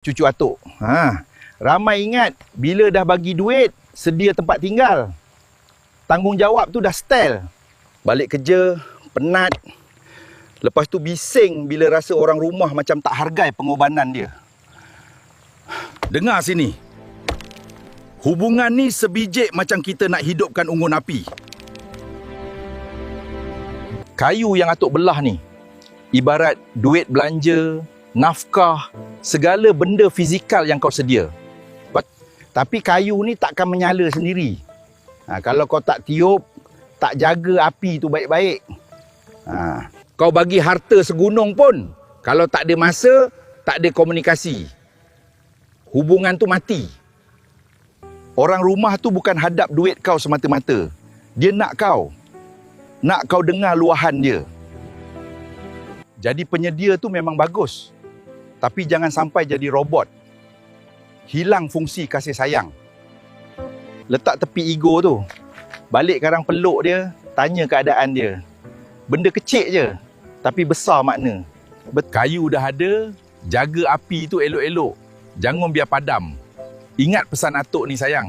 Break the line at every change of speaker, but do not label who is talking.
cucu atuk. Ramai ingat bila dah bagi duit, sedia tempat tinggal. Tanggungjawab tu dah style. Balik kerja, penat. Lepas tu bising bila rasa orang rumah macam tak hargai pengorbanan dia.
Dengar sini. Hubungan ni sebijik macam kita nak hidupkan unggun api.
Kayu yang atuk belah ni, ibarat duit belanja, nafkah, segala benda fizikal yang kau sedia. Tapi kayu ni takkan menyala sendiri. Kalau kau tak tiup, tak jaga api tu baik-baik. Kau bagi harta segunung pun, kalau tak ada masa, tak ada komunikasi, hubungan tu mati. Orang rumah tu bukan hadap duit kau semata-mata. Dia nak kau dengar luahan dia. Jadi penyedia tu memang bagus. Tapi jangan sampai jadi robot. Hilang fungsi kasih sayang. Letak tepi ego tu. Balik karang peluk dia, tanya keadaan dia. Benda kecil je, tapi besar makna.
Kayu dah ada, jaga api tu elok-elok. Jangan biar padam. Ingat pesan atuk ni sayang.